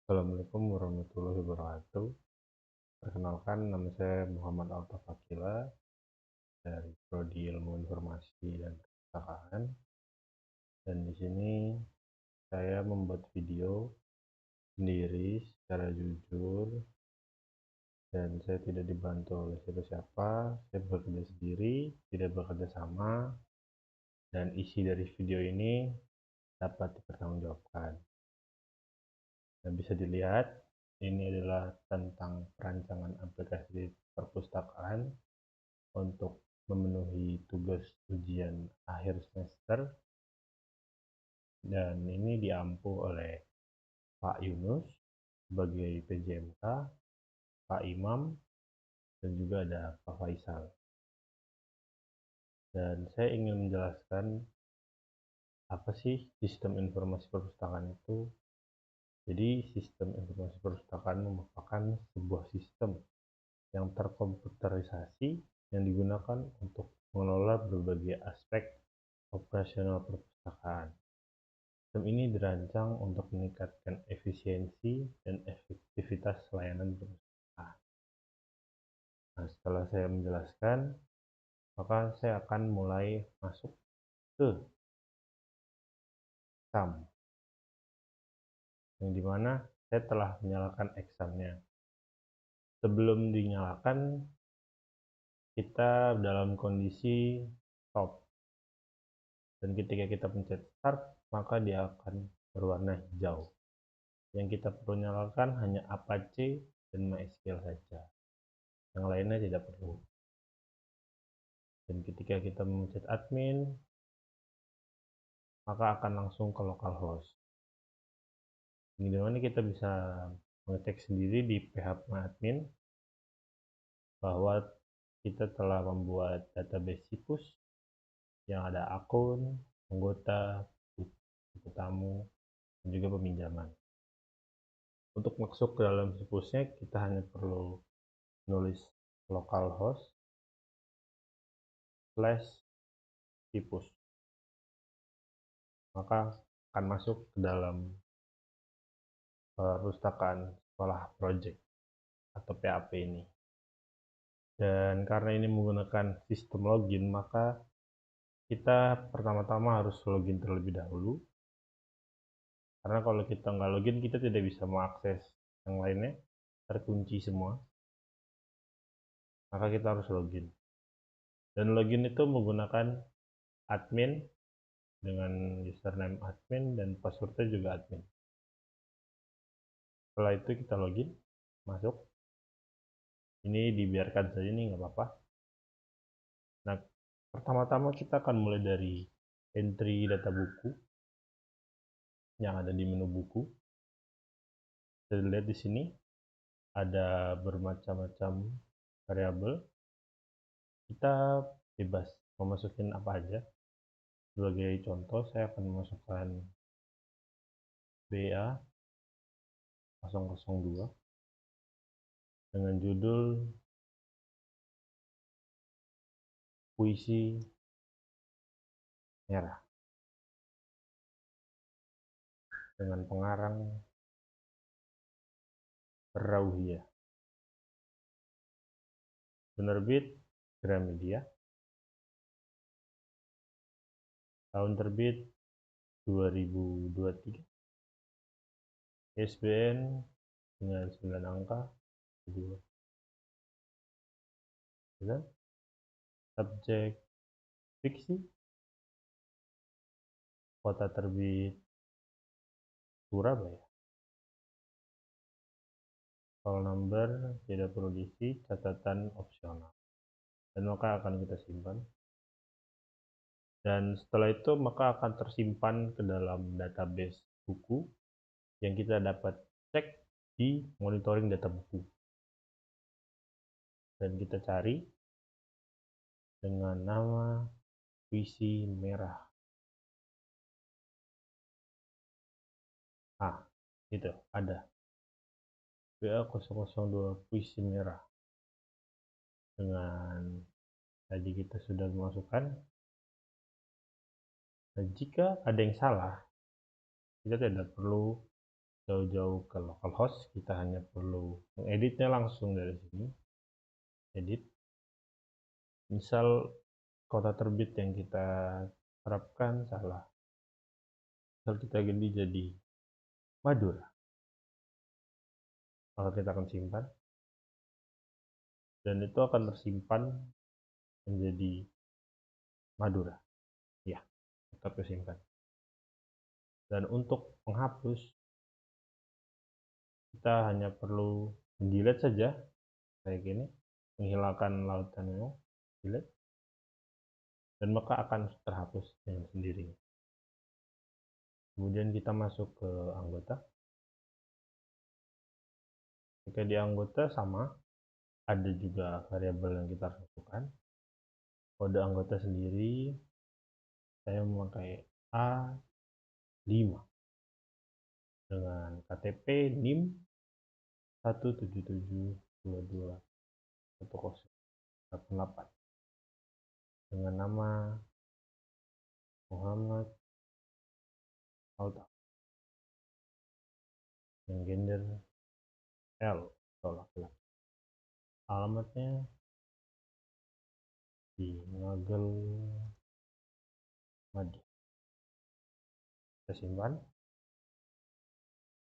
Assalamualaikum warahmatullahi wabarakatuh. Perkenalkan, nama saya Muhammad Alta-Fakila dari Prodi Ilmu Informasi dan Perpustakaan. Dan di sini saya membuat video sendiri secara jujur dan saya tidak dibantu oleh siapa-siapa. Saya bekerja sendiri, tidak bekerja sama, dan isi dari video ini dapat dipertanggungjawabkan. Dan bisa dilihat, ini adalah tentang perancangan aplikasi perpustakaan untuk memenuhi tugas ujian akhir semester, dan ini diampu oleh Pak Yunus sebagai PJMK, Pak Imam, dan juga ada Pak Faisal. Dan saya ingin menjelaskan apa sih sistem informasi perpustakaan itu. Jadi sistem informasi perpustakaan merupakan sebuah sistem yang terkomputerisasi yang digunakan untuk mengelola berbagai aspek operasional perpustakaan. Sistem ini dirancang untuk meningkatkan efisiensi dan efektivitas layanan perpustakaan. Nah, setelah saya menjelaskan, maka saya akan mulai masuk ke exam, yang dimana saya telah menyalakan examnya. Sebelum dinyalakan, kita dalam kondisi stop, dan ketika kita pencet start, maka dia akan berwarna hijau. Yang kita perlu nyalakan hanya Apache dan MySQL saja, yang lainnya tidak perlu. Dan ketika kita mencet admin, maka akan langsung ke localhost. Di mana kita bisa mengecek sendiri di php-admin bahwa kita telah membuat database situs yang ada akun, anggota, buku tamu, dan juga peminjaman. Untuk masuk ke dalam situsnya, kita hanya perlu menulis localhost/situs, maka akan masuk ke dalam perpustakaan sekolah project atau PAP ini. Dan karena ini menggunakan sistem login, maka kita pertama-tama harus login terlebih dahulu. Karena kalau kita nggak login, kita tidak bisa mengakses yang lainnya, terkunci semua. Maka kita harus login. Dan login itu menggunakan admin dengan username admin dan passwordnya juga admin. Setelah itu kita login, masuk. Ini dibiarkan saja, ini nggak apa-apa. Nah, pertama-tama kita akan mulai dari entry data buku yang ada di menu buku. Kita lihat di sini ada bermacam-macam variabel. Kita bebas memasukin apa aja. Sebagai contoh, saya akan memasukkan BA002 dengan judul Puisi Merah dengan pengarang Rauhiyah. Penerbit Gramedia. Tahun terbit 2023. ISBN dengan 9 angka 2. Subjek fiksi. Kota terbit Surabaya. File number tidak perlu diisi, catatan opsional. Dan maka akan kita simpan. Dan setelah itu maka akan tersimpan ke dalam database buku yang kita dapat cek di monitoring data buku. Dan kita cari dengan nama Puisi Merah. Itu ada BA002 Puisi Merah. Dengan tadi kita sudah memasukkan. Dan jika ada yang salah, kita tidak perlu jauh-jauh ke localhost, kita hanya perlu mengeditnya langsung dari sini. Edit. Misal kota terbit yang kita harapkan salah. Misal kita ganti jadi Madura. Maka kita akan simpan. Dan itu akan tersimpan menjadi Madura. Ya, tetap tersimpan. Dan untuk menghapus, kita hanya perlu delete saja kayak gini, menghilangkan lautan memo, delete, dan maka akan terhapus dengan sendirinya. Kemudian kita masuk ke anggota. Jika di anggota sama, ada juga variabel yang kita harus masukkan. Kode anggota sendiri saya memakai A5 dengan KTP NIM 177221018 dengan nama Muhammad Alta, yang gender L atau laki-laki. Alamatnya di Ngagel Madi. Kita simpan.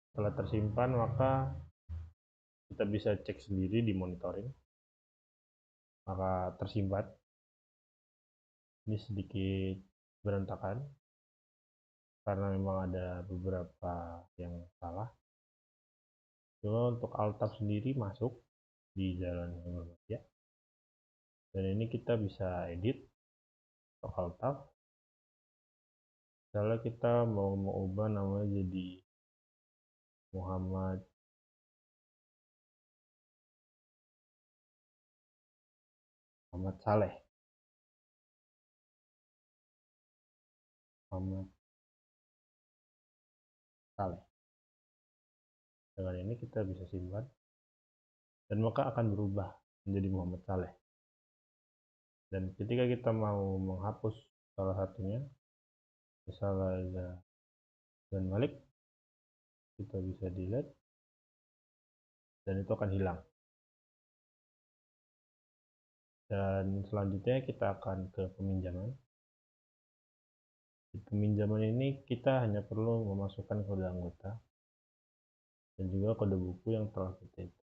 Setelah tersimpan, maka kita bisa cek sendiri di monitoring. Maka tersimpan. Ini sedikit berantakan karena memang ada beberapa yang salah. Cuma untuk Altab sendiri masuk di jalan Muhammadiyah. Dan ini kita bisa edit untuk Altab. Misalnya kita mau mengubah namanya jadi Muhammad Saleh. Muhammad Saleh. Dengan ini kita bisa simpan dan maka akan berubah menjadi Muhammad Saleh. Dan ketika kita mau menghapus salah satunya, misalnya dan Malik, kita bisa delete dan itu akan hilang. Dan selanjutnya kita akan ke peminjaman. Di peminjaman ini kita hanya perlu memasukkan kode anggota dan juga kode buku yang telah kita itu.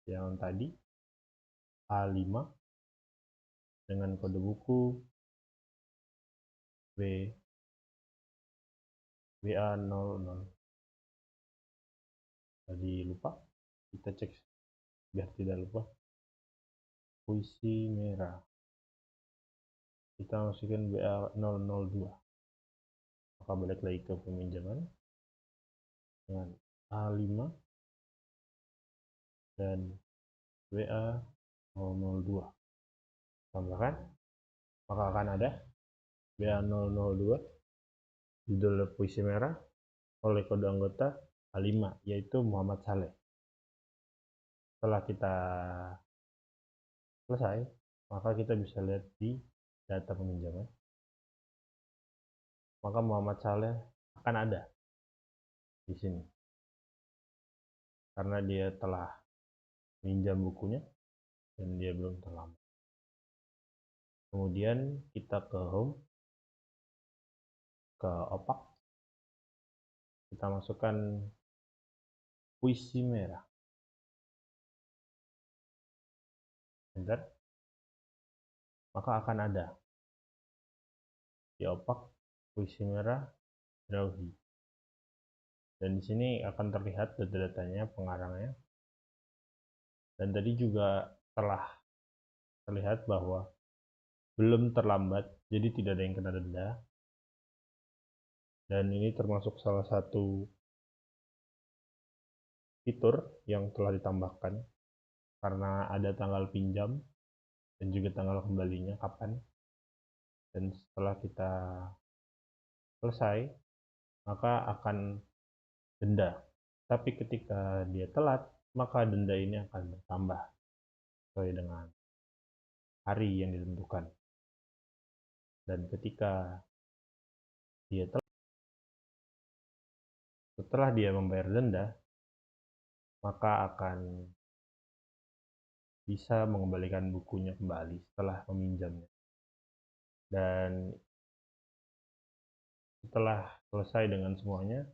Yang tadi A5 dengan kode buku WA00. Tadi lupa, kita cek biar tidak lupa. Puisi merah. Kita masukkan WA002. Maka balik lagi ke peminjaman dengan A5 dan WA002. Tambahkan, maka akan ada WA002 judul puisi merah oleh kode anggota A5, yaitu Muhammad Saleh. Setelah kita selesai, maka kita bisa lihat di data peminjaman. Maka Muhammad Saleh akan ada di sini karena dia telah minjam bukunya dan dia belum terlambat. Kemudian kita ke home, ke opak, kita masukkan puisi merah. Enter. Maka akan ada di opak puisi merah Drauhi. Dan di sini akan terlihat data-datanya, pengarangnya. Dan tadi juga telah terlihat bahwa belum terlambat, jadi tidak ada yang kena denda. Dan ini termasuk salah satu fitur yang telah ditambahkan karena ada tanggal pinjam dan juga tanggal kembalinya kapan. Dan setelah kita selesai, maka akan denda. Tapi ketika dia telat, maka denda ini akan bertambah sesuai dengan hari yang ditentukan. Dan ketika dia telat, setelah dia membayar denda, maka akan bisa mengembalikan bukunya kembali setelah meminjamnya. Dan setelah selesai dengan semuanya,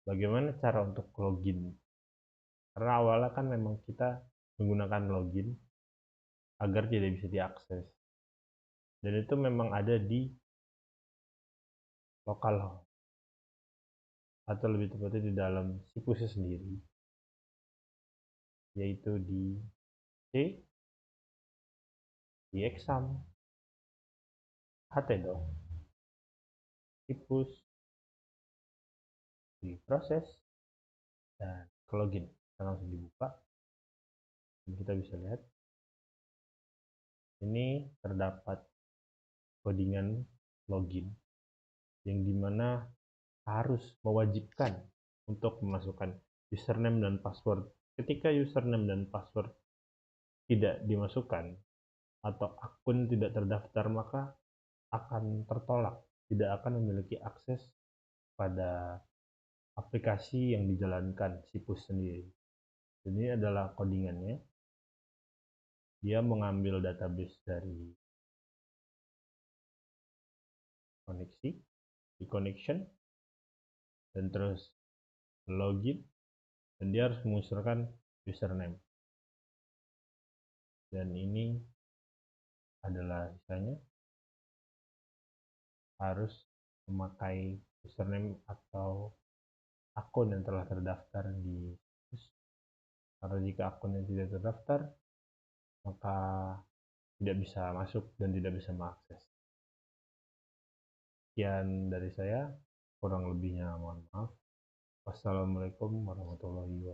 bagaimana cara untuk login? Karena awalnya kan memang kita menggunakan login agar tidak bisa diakses. Dan itu memang ada di lokal atau lebih tepatnya di dalam situsnya sendiri, yaitu di C, di exam, htdoc, sipus, di proses, dan ke login. Kita langsung dibuka dan kita bisa lihat ini terdapat codingan login yang dimana harus mewajibkan untuk memasukkan username dan password. Ketika username dan password tidak dimasukkan atau akun tidak terdaftar, maka akan tertolak, tidak akan memiliki akses pada aplikasi yang dijalankan Sipus sendiri. Ini adalah codingannya. Dia mengambil database dari koneksi, di connection, dan terus login, dan dia harus mengusulkan username. Dan ini adalah sisanya harus memakai username atau akun yang telah terdaftar di Sipus. Karena jika akunnya tidak terdaftar, maka tidak bisa masuk dan tidak bisa mengakses. Sekian dari saya, kurang lebihnya mohon maaf. Wassalamualaikum warahmatullahi wabarakatuh.